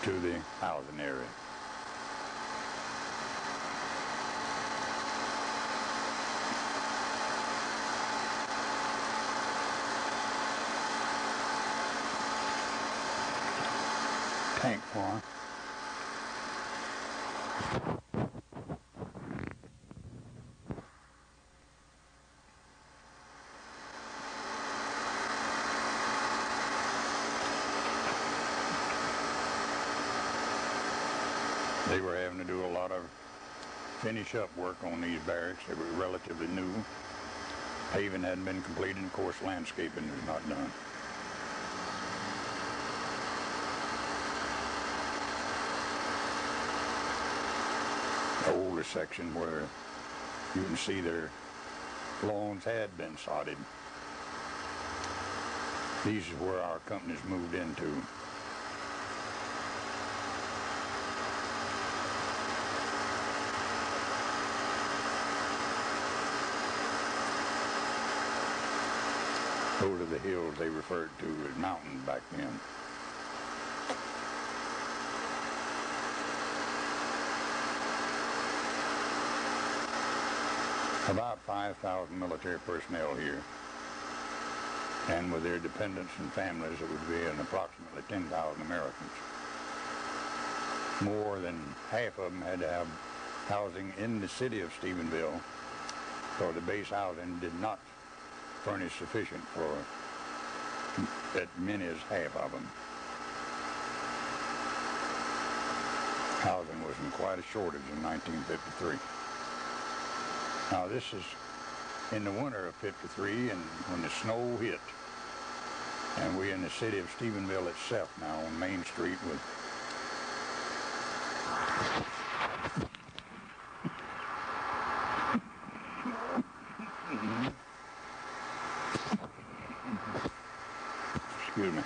to the housing area. Tank farm. They were having to do a lot of finish up work on these barracks. They were relatively new. Paving hadn't been completed, and of course landscaping is not done. The older section where you can see their lawns had been sodded. These is where our companies moved into. Those are the hills they referred to as mountains back then. About 5,000 military personnel here, and with their dependents and families, it would be an approximately 10,000 Americans. More than half of them had to have housing in the city of Stephenville, so the base housing did not furnish sufficient for as many as half of them. Housing was in quite a shortage in 1953. Now this is in the winter of '53, and when the snow hit, and we're in the city of Stephenville itself now on Main Street with excuse me.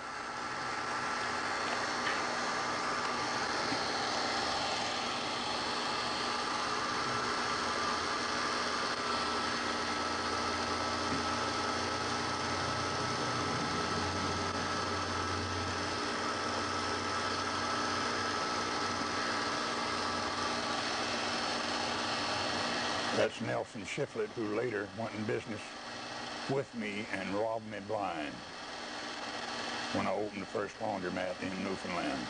That's Nelson Shiflett, who later went in business with me and robbed me blind when I opened the first laundromat in Newfoundland.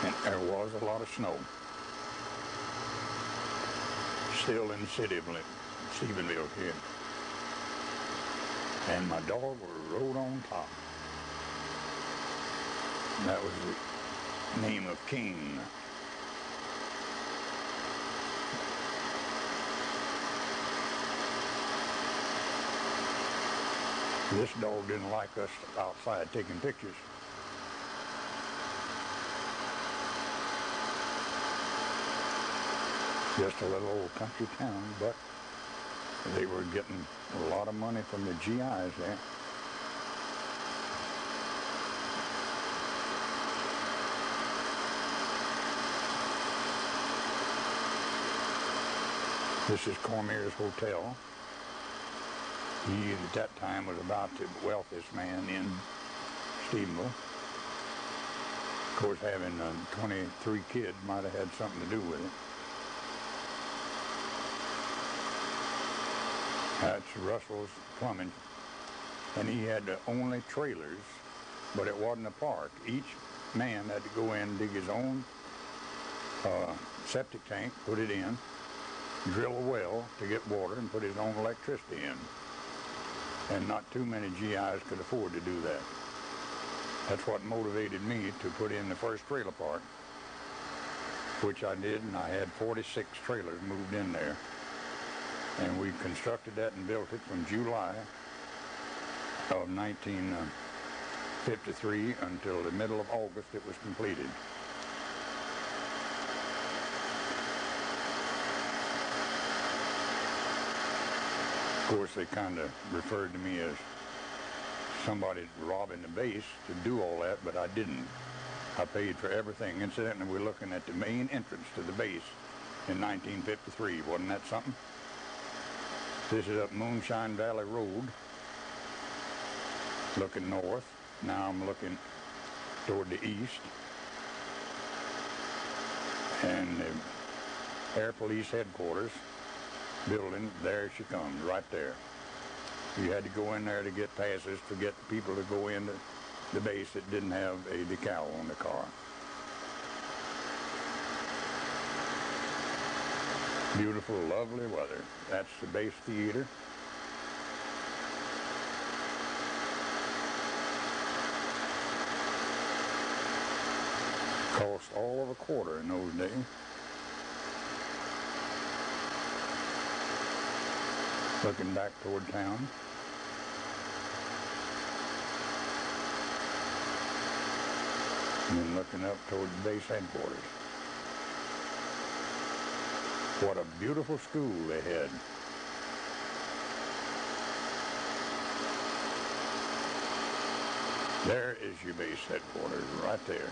And there was a lot of snow still in the city of Stephenville here. And my dog rode on top. That was the name of King. This dog didn't like us outside taking pictures. Just a little old country town, but they were getting a lot of money from the GIs there. This is Cormier's Hotel. He, at that time, was about the wealthiest man in Stephenville. Of course, having 23 kids might have had something to do with it. That's Russell's Plumbing, and he had the only trailers, but it wasn't a park. Each man had to go in, dig his own septic tank, put it in, drill a well to get water, and put his own electricity in. And not too many GIs could afford to do that. That's what motivated me to put in the first trailer park, which I did, and I had 46 trailers moved in there. And we constructed that and built it from July of 1953 until the middle of August it was completed. Of course, they kind of referred to me as somebody robbing the base to do all that, but I didn't. I paid for everything. Incidentally, we're looking at the main entrance to the base in 1953. Wasn't that something? This is up Moonshine Valley Road, looking north. Now I'm looking toward the east. And the Air Police Headquarters building, there she comes, right there. You had to go in there to get passes to get people to go into the base that didn't have a decal on the car. Beautiful, lovely weather. That's the base theater. Cost all of a quarter in those days. Looking back toward town. And then looking up toward the base headquarters. What a beautiful school they had. There is your base headquarters, right there.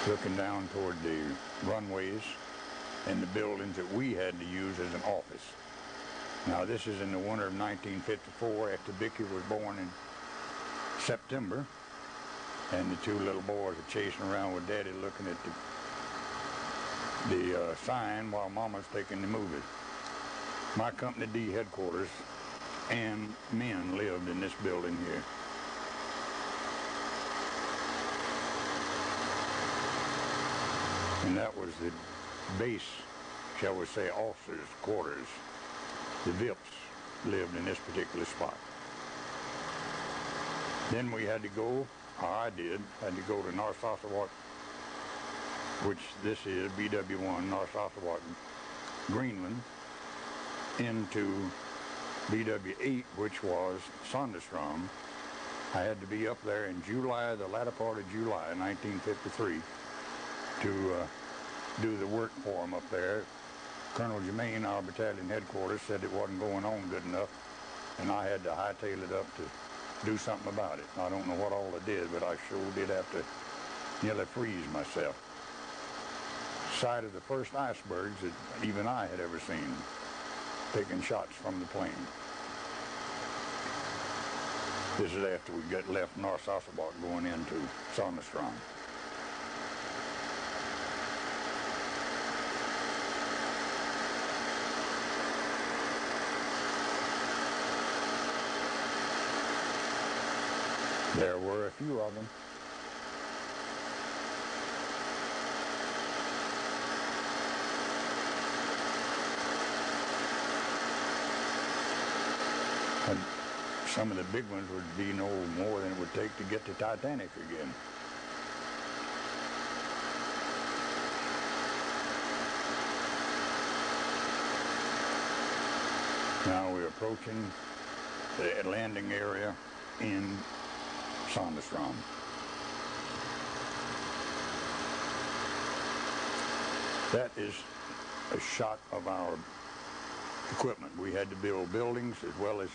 Looking down toward the runways and the buildings that we had to use as an office. Now this is in the winter of 1954 after Vicky was born in September, and the two little boys are chasing around with Daddy looking at the sign while Mama's taking the movies. My Company D headquarters and men lived in this building here. And that was the base, shall we say, officers' quarters. The VIPs lived in this particular spot. Then we had to go, or I had to go to North Saskatchewan, which this is BW1, North Saskatchewan, Greenland, into BW8, which was Sonderstrom. I had to be up there in July, the latter part of July 1953, to do the work for them up there. Colonel Germain, our battalion headquarters, said it wasn't going on good enough, and I had to hightail it up to do something about it. I don't know what all I did, but I sure did have to nearly freeze myself. Sight of the first icebergs that even I had ever seen, taking shots from the plane. This is after we left North Saskatchewan going into Sonderstrom. There were a few of them. And some of the big ones would be no more than it would take to get to Titanic again. Now we're approaching the landing area in Sonderstrom. That is a shot of our equipment. We had to build buildings as well as